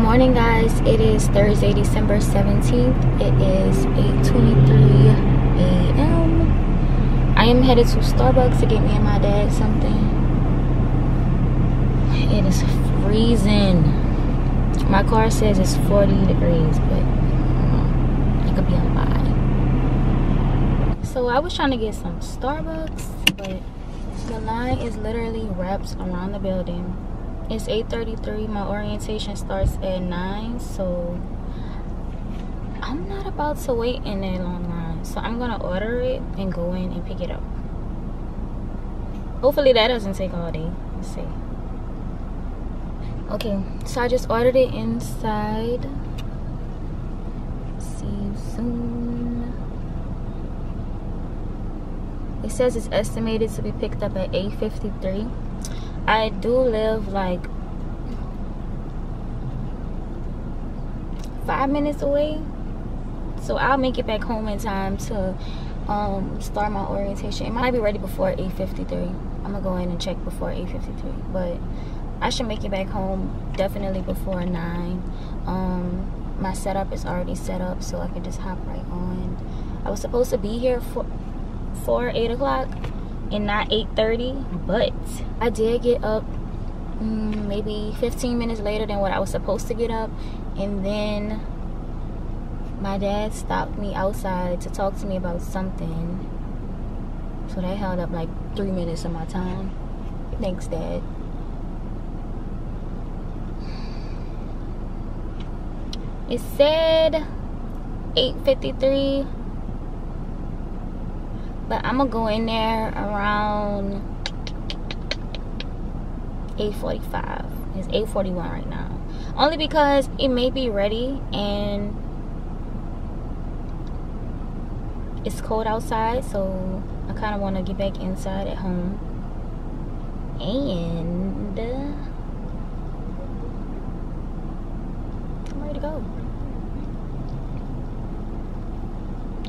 morning, guys. It is Thursday, December 17th. It is 8:23 a.m. I am headed to Starbucks to get me and my dad something. It is freezing. My car says it's 40 degrees, but it could be a lie. So I was trying to get some Starbucks, but the line is literally wrapped around the building. It's 8:33. My orientation starts at 9, so I'm not about to wait in that long line. So I'm gonna order it and go in and pick it up. Hopefully that doesn't take all day. Let's see. Okay, so I just ordered it inside. See you soon. It says it's estimated to be picked up at 8:53. I do live like 5 minutes away, so I'll make it back home in time to start my orientation. It might be ready before 8:53. I'm gonna go in and check before 8:53, but I should make it back home definitely before 9. My setup is already set up, so I can just hop right on. I was supposed to be here for 8 o'clock and not 8:30, but I did get up maybe 15 minutes later than what I was supposed to get up, and then my dad stopped me outside to talk to me about something, so that held up like 3 minutes of my time. Thanks, Dad. It said 8:53, but I'm gonna go in there around 8:45. It's 8:41 right now. Only because it may be ready and it's cold outside, so I kind of want to get back inside at home. And I'm ready to go.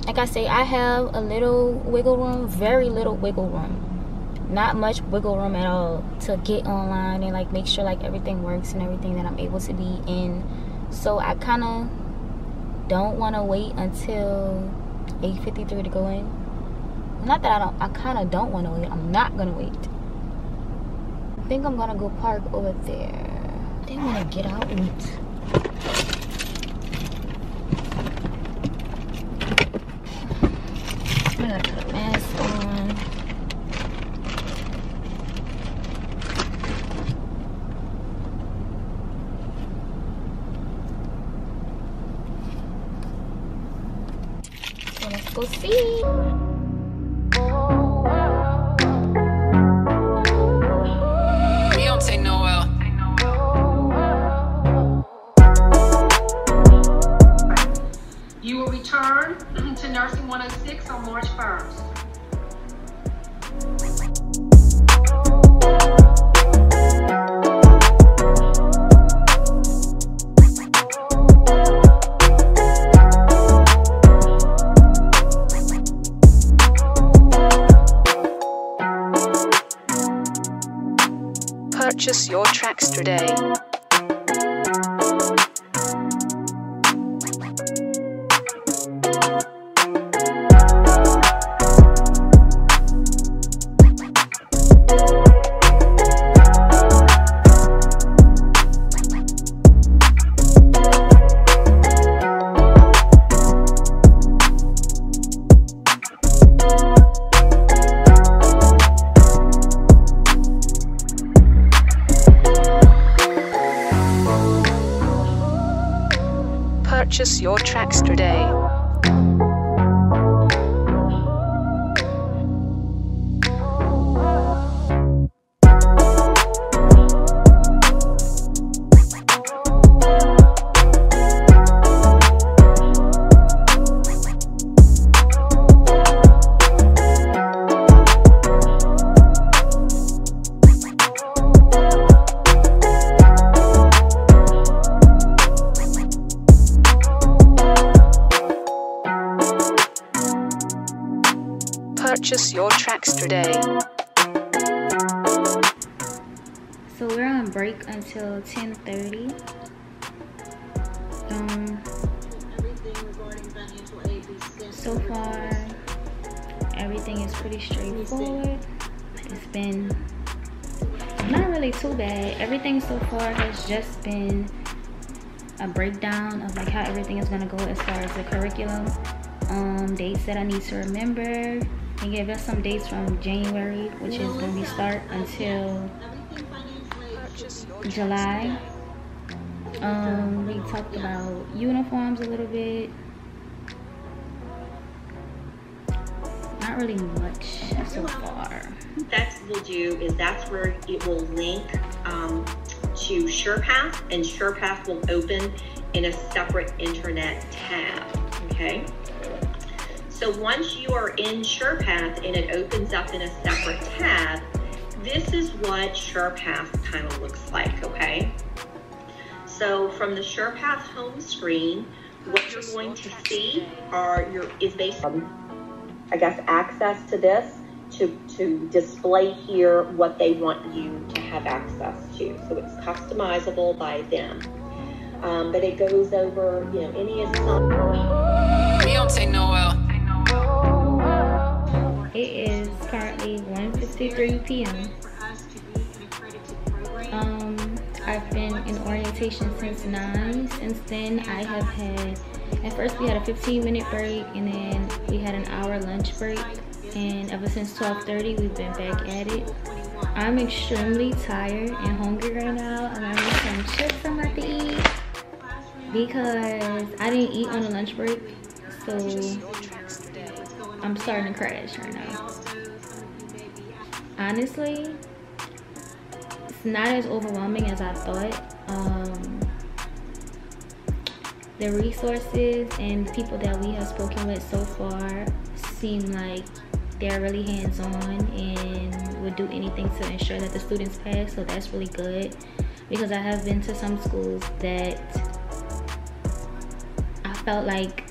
Like I say, I have a little wiggle room, very little wiggle room. Not much wiggle room at all to get online and like make sure like everything works and everything that I'm able to be in. So I kind of don't want to wait until 8:53 to go in. Not that I kind of don't want to wait. I'm not gonna wait. I think I'm gonna go park over there. I didn't want to get out. I gotta put a mask on. So let's go see. You will return to Nursing 106 on March 1st. Purchase your tracks today. Purchase your tracks today. Purchase your tracks today. So we're on break until 10:30. So far, everything is pretty straightforward. It's been not really too bad. Everything so far has just been a breakdown of like how everything is gonna go as far as the curriculum. Dates that I need to remember. They gave us some dates from January, which is gonna be start until July. We talked about uniforms a little bit. Not really much so far. That will do is that's where it will link to SurePath, and SurePath will open in a separate internet tab. Okay. So once you are in SurePath and it opens up in a separate tab, this is what SurePath kind of looks like. Okay. So from the SurePath home screen, what you're going to see is basically, I guess, access to this to display here what they want you to have access to. So it's customizable by them. But it goes over, you know, any assignment. We don't take no L. It is currently 1:53 p.m. I've been in orientation since 9. Since then, I have had, at first we had a 15-minute break, and then we had an hour lunch break. And ever since 12:30, we've been back at it. I'm extremely tired and hungry right now. I'm having some chips I'm about to eat because I didn't eat on the lunch break. So I'm starting to crash right now. Honestly, it's not as overwhelming as I thought. The resources and the people that we have spoken with so far seem like they're really hands-on and would do anything to ensure that the students pass, so that's really good. Because I have been to some schools that I felt like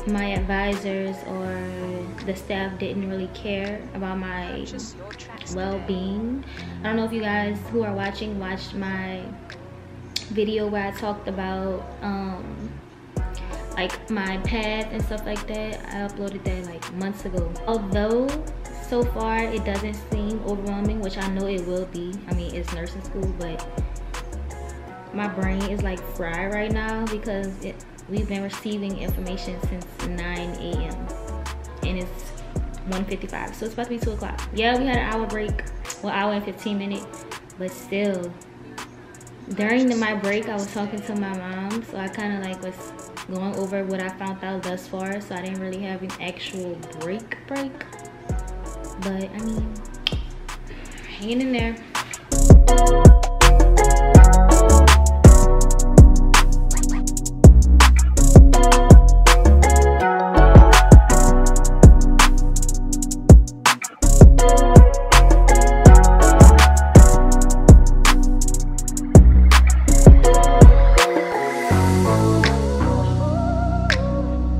my advisors or the staff didn't really care about my well-being. I don't know if you guys who are watching watched my video where I talked about like my path and stuff like that. I uploaded that like months ago. Although so far it doesn't seem overwhelming, which I know it will be. I mean, it's nursing school, but my brain is like fried right now because we've been receiving information since 9 a.m. and it's 1:55, so it's about to be 2 o'clock. Yeah, we had an hour break, well, hour and 15 minutes, but still. During my break, I was talking to my mom, so I kind of like was going over what I found out thus far, so I didn't really have an actual break. But I mean, hanging in there.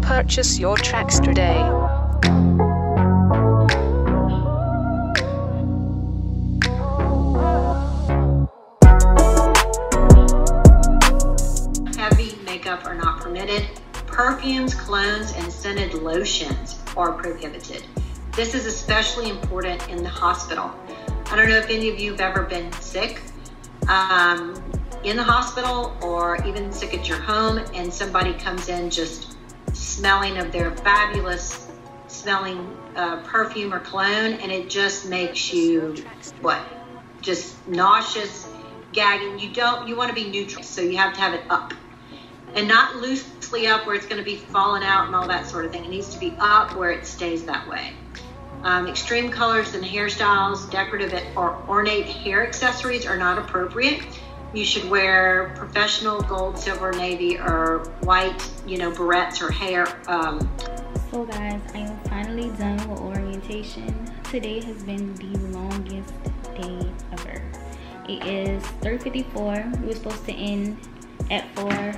Purchase your tracks today. Heavy makeup are not permitted. Perfumes, colognes, and scented lotions are prohibited. This is especially important in the hospital. I don't know if any of you have ever been sick in the hospital or even sick at your home, and somebody comes in just smelling of their fabulous smelling perfume or cologne, and it just makes you just nauseous, gagging. You want to be neutral, so you have to have it up and not loosely up where it's going to be falling out and all that sort of thing. It needs to be up where it stays that way. Extreme colors and hairstyles, decorative or ornate hair accessories are not appropriate. You should wear professional gold, silver, navy, or white, barrettes or hair. So guys, I am finally done with orientation. Today has been the longest day ever. It is 3:54. We were supposed to end at 4.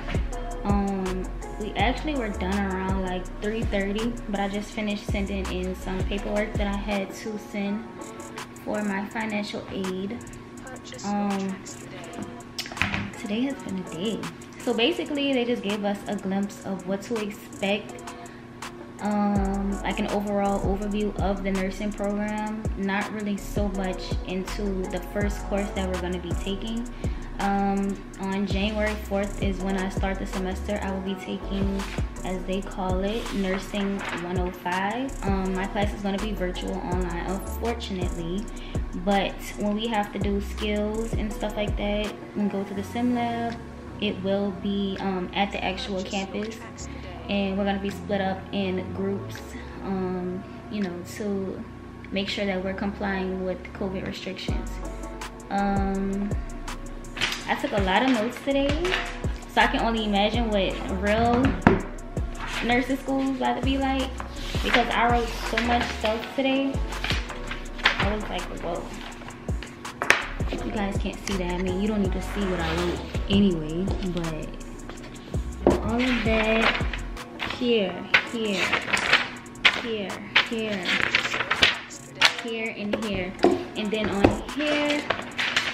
We actually were done around like 3:30, but I just finished sending in some paperwork that I had to send for my financial aid. Today has been a day. So basically they just gave us a glimpse of what to expect, like an overall overview of the nursing program, not really so much into the first course that we're going to be taking. On January 4th is when I start the semester. I will be taking, as they call it, Nursing 105. My class is going to be virtual online, unfortunately, but when we have to do skills and stuff like that and go to the sim lab, it will be at the actual campus, and we're going to be split up in groups, you know, to make sure that we're complying with COVID restrictions. I took a lot of notes today, so I can only imagine what real nursing school is about to be like, because I wrote so much stuff today. I was like, whoa. You guys can't see that. I mean, you don't need to see what I wrote anyway, but all of that here, and here. And then on here,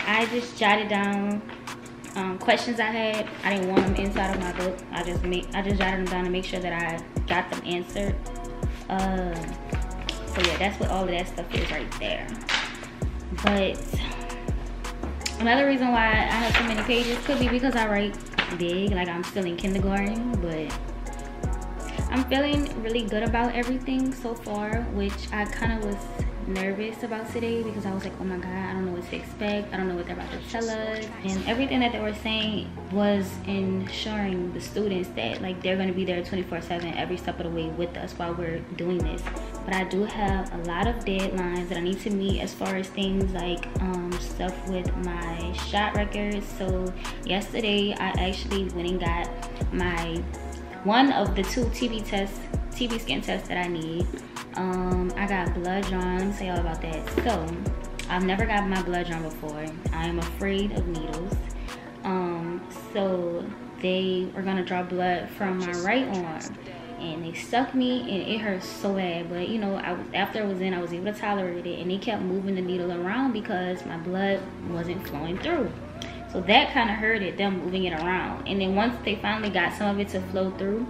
I just jotted down questions I had. I didn't want them inside of my book. I just jotted them down to make sure that I got them answered. So yeah, that's what all of that stuff is right there. But another reason why I have so many pages could be because I write big, like I'm still in kindergarten, but I'm feeling really good about everything so far, which I kind of was nervous about today because I was like, oh my god, I don't know what to expect, I don't know what they're about to tell us. And everything that they were saying was ensuring the students that like they're going to be there 24/7 every step of the way with us while we're doing this. But I do have a lot of deadlines that I need to meet as far as things like stuff with my shot records. So yesterday I actually went and got my one of the 2 TB skin tests that I need. I got blood drawn. Let me tell y'all about that. So I've never got my blood drawn before. I am afraid of needles. So they were gonna draw blood from my right arm, and they stuck me, and it hurt so bad. But you know, after it was in, I was able to tolerate it, and they kept moving the needle around because my blood wasn't flowing through. So that kind of hurted, them moving it around. And then once they finally got some of it to flow through,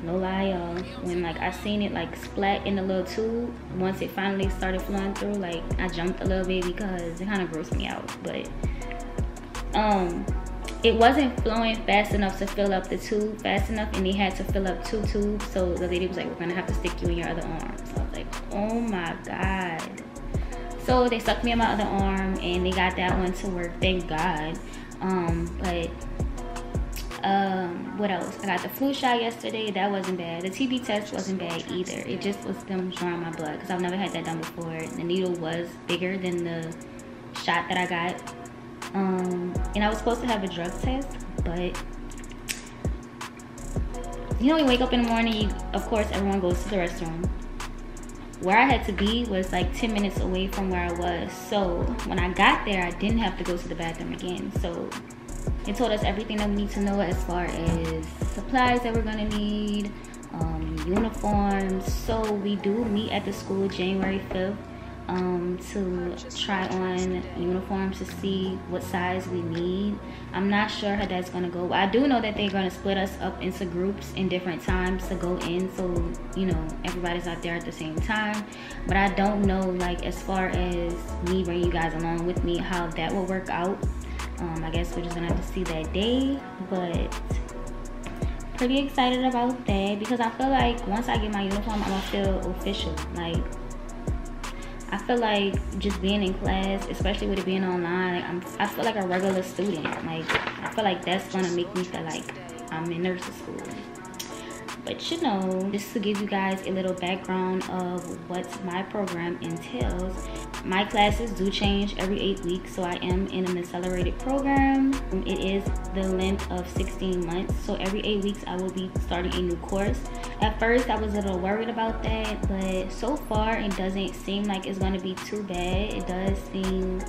no lie y'all, when like I seen it like splat in the little tube, once it finally started flowing through, like I jumped a little bit because it kind of grossed me out. But it wasn't flowing fast enough to fill up the tube fast enough, and they had to fill up 2 tubes. So the lady was like, we're gonna have to stick you in your other arm. So I was like, oh my god. So they stuck me in my other arm, and they got that one to work, thank god. What else? I got the flu shot yesterday. That wasn't bad. The TB test wasn't bad either. It just was them drawing my blood because I've never had that done before. The needle was bigger than the shot that I got. And I was supposed to have a drug test, but you know, when you wake up in the morning, of course everyone goes to the restroom. Where I had to be was like 10 minutes away from where I was. So when I got there, I didn't have to go to the bathroom again. So it told us everything that we need to know as far as supplies that we're gonna need, uniforms. So we do meet at the school January 5th to try on uniforms to see what size we need. I'm not sure how that's gonna go. I do know that they're gonna split us up into groups in different times to go in, so you know everybody's not there at the same time. But I don't know, like as far as me bringing you guys along with me, how that will work out. I guess we're just gonna have to see that day, but pretty excited about that because I feel like once I get my uniform, I'm gonna feel official. Like I feel like just being in class, especially with it being online, I feel like a regular student. Like I feel like that's gonna make me feel like I'm in nursing school. But you know, just to give you guys a little background of what my program entails, my classes do change every 8 weeks, so I am in an accelerated program. It is the length of 16 months, so every 8 weeks I will be starting a new course. At first I was a little worried about that, but so far it doesn't seem like it's going to be too bad. It does seem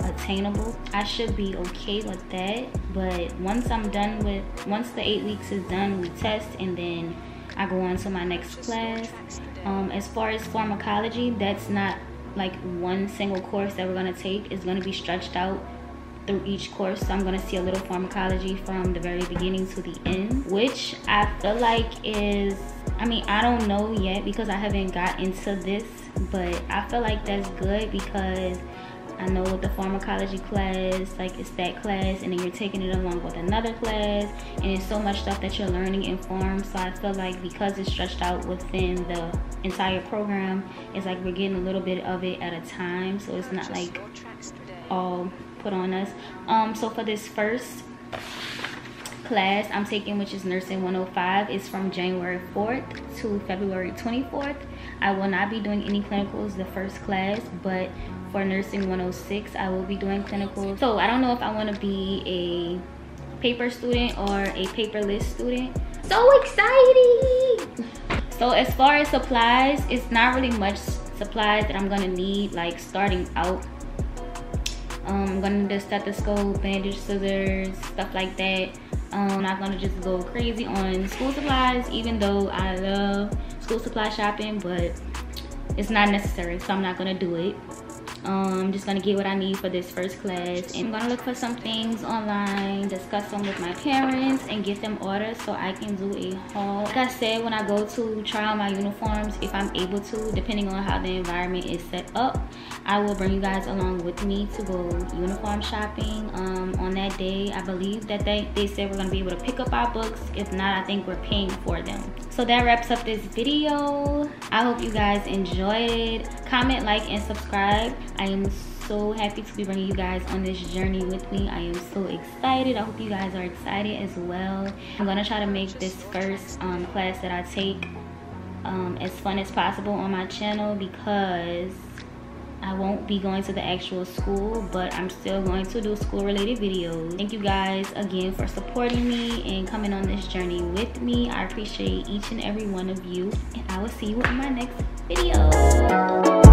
attainable. I should be okay with that. But once the 8 weeks is done, we test, and then I go on to my next class. As far as pharmacology, that's not like one single course that we're going to take. It's going to be stretched out through each course. So I'm going to see a little pharmacology from the very beginning to the end, which I feel like is, I mean, I don't know yet because I haven't got into this, but I feel like that's good because I know with the pharmacology class, like it's that class and then you're taking it along with another class, and it's so much stuff that you're learning in pharm. So I feel like because it's stretched out within the entire program, it's like we're getting a little bit of it at a time, so it's not like all put on us. So for this first class I'm taking, which is Nursing 105, is from January 4th to February 24th. I will not be doing any clinicals the first class, but for Nursing 106 I will be doing clinicals. So I don't know if I want to be a paper student or a paperless student. So exciting! So as far as supplies, it's not really much supplies that I'm gonna need, like starting out. I'm gonna need a stethoscope, bandage, scissors, stuff like that. I'm not gonna just go crazy on school supplies, even though I love school supply shopping, but it's not necessary, so I'm not gonna do it. I'm just gonna get what I need for this first class, and I'm gonna look for some things online, discuss them with my parents, and get them orders so I can do a haul. Like I said, when I go to try on my uniforms, if I'm able to, depending on how the environment is set up, I will bring you guys along with me to go uniform shopping. On that day, I believe that they said we're gonna be able to pick up our books. If not, I think we're paying for them. So that wraps up this video. I hope you guys enjoyed it. Comment, like, and subscribe. I am so happy to be bringing you guys on this journey with me. I am so excited. I hope you guys are excited as well. I'm gonna try to make this first class that I take as fun as possible on my channel, because I won't be going to the actual school, but I'm still going to do school related videos. Thank you guys again for supporting me and coming on this journey with me. I appreciate each and every one of you, and I will see you in my next video.